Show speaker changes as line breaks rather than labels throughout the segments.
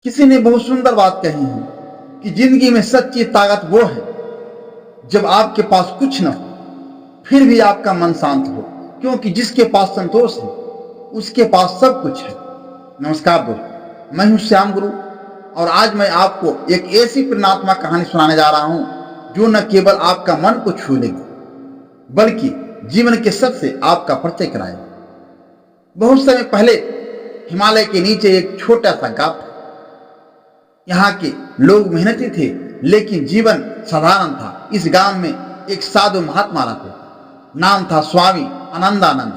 किसी ने बहुत सुंदर बात कही है कि जिंदगी में सच्ची ताकत वो है जब आपके पास कुछ न हो फिर भी आपका मन शांत हो, क्योंकि जिसके पास संतोष है उसके पास सब कुछ है। नमस्कार दोस्तों, मैं हूं श्याम गुरु और आज मैं आपको एक ऐसी प्रेरणात्मक कहानी सुनाने जा रहा हूं जो न केवल आपका मन को छू लेगी बल्कि जीवन के सच से आपका परिचय कराएगी। बहुत समय पहले हिमालय के नीचे एक छोटा सा गांव था। यहाँ के लोग मेहनती थे लेकिन जीवन साधारण था। इस गांव में एक साधु महात्मा रहते, नाम था स्वामी आनंदानंद।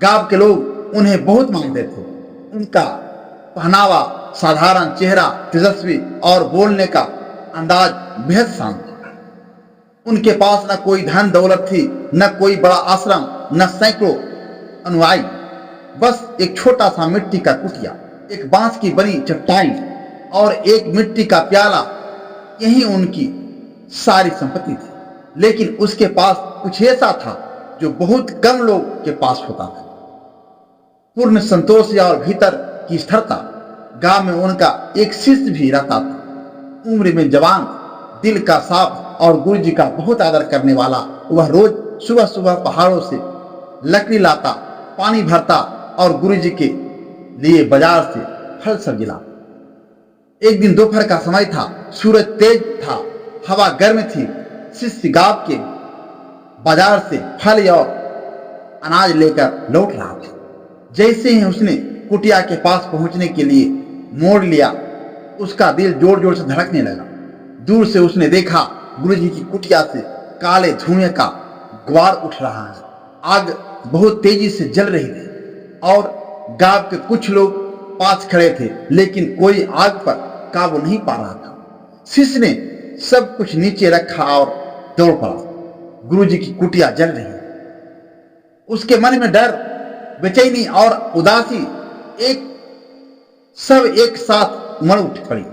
गांव के लोग उन्हें बहुत मानते थे। उनका पहनावा साधारण, चेहरा तेजस्वी और बोलने का अंदाज बेहद शांत था। उनके पास न कोई धन दौलत थी, न कोई बड़ा आश्रम, न सैकड़ों अनुयायी, बस एक छोटा सा मिट्टी का कुटिया, एक बांस की बनी चट्टाई और एक मिट्टी का प्याला, यही उनकी सारी संपत्ति थी। लेकिन उसके पास कुछ ऐसा था जो बहुत कम लोग के पास होता था, पूर्ण संतोष और भीतर की स्थिरता। गांव में उनका एक शिष्य भी रहता था, उम्र में जवान, दिल का साफ और गुरु जी का बहुत आदर करने वाला। वह रोज सुबह सुबह पहाड़ों से लकड़ी लाता, पानी भरता और गुरु जी के लिए बाजार से फल सब्जी लाता। एक दिन दोपहर का समय था, सूरज तेज था, हवा गर्म थी। शिष्य गांव के बाजार से फल और अनाज लेकर लौट रहा था। जैसे ही उसने कुटिया के पास पहुंचने के लिए मोड़ लिया, उसका दिल जोर जोर से धड़कने लगा। दूर से उसने देखा गुरुजी की कुटिया से काले धुएं का ग्वार उठ रहा है। आग बहुत तेजी से जल रही थी और गांव के कुछ लोग पास खड़े थे, लेकिन कोई आग पर काबू नहीं पा रहा था। शिष्य ने सब कुछ नीचे रखा और दौड़ पड़ा। गुरुजी की कुटिया जल रही है। उसके मन में डर, बेचैनी और उदासी सब एक साथ उमड़ उठ पड़ी।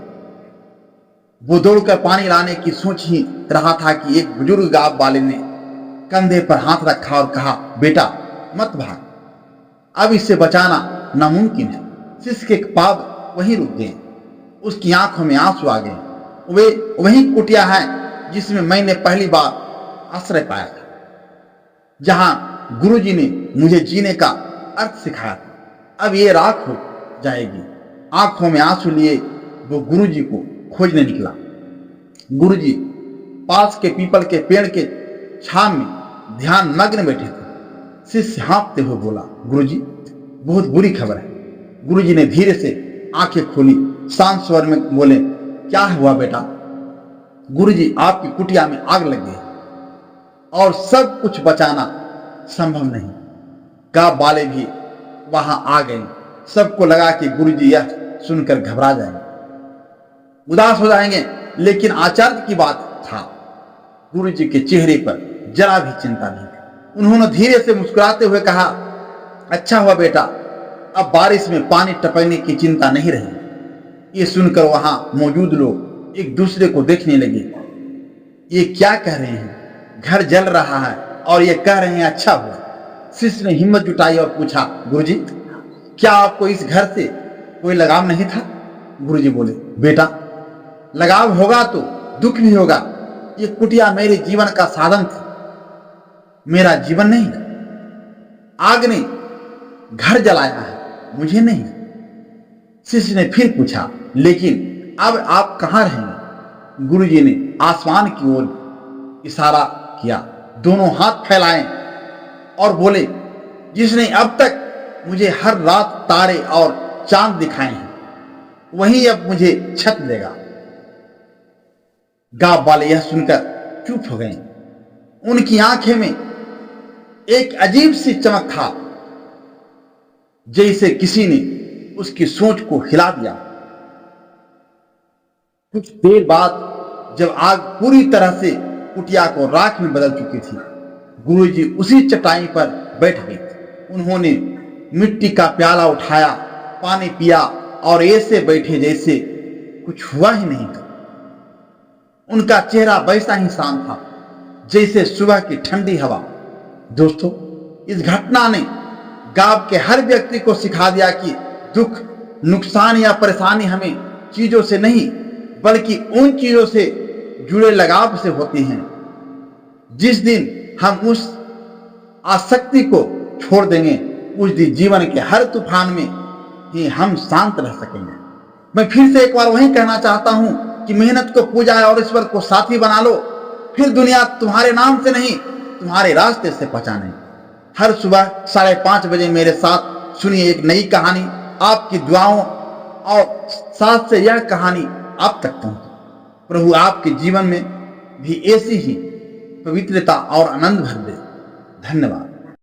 वो दौड़कर पानी लाने की सोच ही रहा था कि एक बुजुर्ग गांव वाले ने कंधे पर हाथ रखा और कहा, बेटा मत भाग, अब इससे बचाना नामुमकिन है। शिष्य के पांव वहीं रुक गए, उसकी आंखों में आंसू आ गए। वे वही कुटिया है जिसमें मैंने पहली बार आश्रय पाया था, जहां गुरुजी ने मुझे जीने का अर्थ सिखाया था। अब ये राख हो जाएगी। आंखों में आंसू लिए वो गुरुजी को खोजने निकला। गुरुजी पास के पीपल के पेड़ के छाव में ध्यान मग्न बैठे थे। शिष्य हाँफते हुए बोला, गुरुजी बहुत बुरी खबर है। गुरुजी ने धीरे से आंखें खोली, शांत स्वर में बोले, क्या हुआ बेटा? गुरुजी आपकी कुटिया में आग लग गई और सब कुछ बचाना संभव नहीं। गांव वाले भी वहां आ गए। सबको लगा कि गुरुजी यह सुनकर घबरा जाएंगे, उदास हो जाएंगे, लेकिन आश्चर्य की बात था, गुरुजी के चेहरे पर जरा भी चिंता नहीं थी। उन्होंने धीरे से मुस्कुराते हुए कहा, अच्छा हुआ बेटा, अब बारिश में पानी टपकने की चिंता नहीं रही। ये सुनकर वहां मौजूद लोग एक दूसरे को देखने लगे। ये क्या कह रहे हैं? घर जल रहा है और ये कह रहे हैं अच्छा हुआ। शिष्य ने हिम्मत जुटाई और पूछा, गुरुजी क्या आपको इस घर से कोई लगाव नहीं था? गुरुजी बोले, बेटा लगाव होगा तो दुख भी होगा। ये कुटिया मेरे जीवन का साधन थी, मेरा जीवन नहीं। आग ने घर जलाया है, मुझे नहीं। शिष्य ने फिर पूछा, लेकिन अब आप कहां रहेंगे? गुरुजी ने आसमान की ओर इशारा किया, दोनों हाथ फैलाए और बोले, जिसने अब तक मुझे हर रात तारे और चांद दिखाए हैं, वही अब मुझे छत देगा। गांव वाले यह सुनकर चुप हो गए। उनकी आंखें में एक अजीब सी चमक था, जैसे किसी ने उसकी सोच को हिला दिया। कुछ देर बाद जब आग पूरी तरह से कुटिया को राख में बदल चुकी थी, गुरुजी उसी चटाई पर बैठ गए। उन्होंने मिट्टी का प्याला उठाया, पानी पिया और ऐसे बैठे जैसे कुछ हुआ ही नहीं था। उनका चेहरा वैसा ही शांत था जैसे सुबह की ठंडी हवा। दोस्तों, इस घटना ने गांव के हर व्यक्ति को सिखा दिया कि दुख, नुकसान या परेशानी हमें चीजों से नहीं बल्कि उन चीजों से जुड़े लगाव से होती हैं। जिस दिन हम उस आसक्ति को छोड़ देंगे उस दिन जीवन के हर तूफान में ही हम शांत रह सकेंगे। मैं फिर से एक बार वही कहना चाहता हूं कि मेहनत को पूजा और ईश्वर को साथी बना लो, फिर दुनिया तुम्हारे नाम से नहीं तुम्हारे रास्ते से पहचाने। हर सुबह 5:30 बजे मेरे साथ सुनिए एक नई कहानी। आपकी दुआओं और साथ से यह कहानी आप तक पहुंचे। प्रभु आपके जीवन में भी ऐसी ही पवित्रता और आनंद भर दे। धन्यवाद।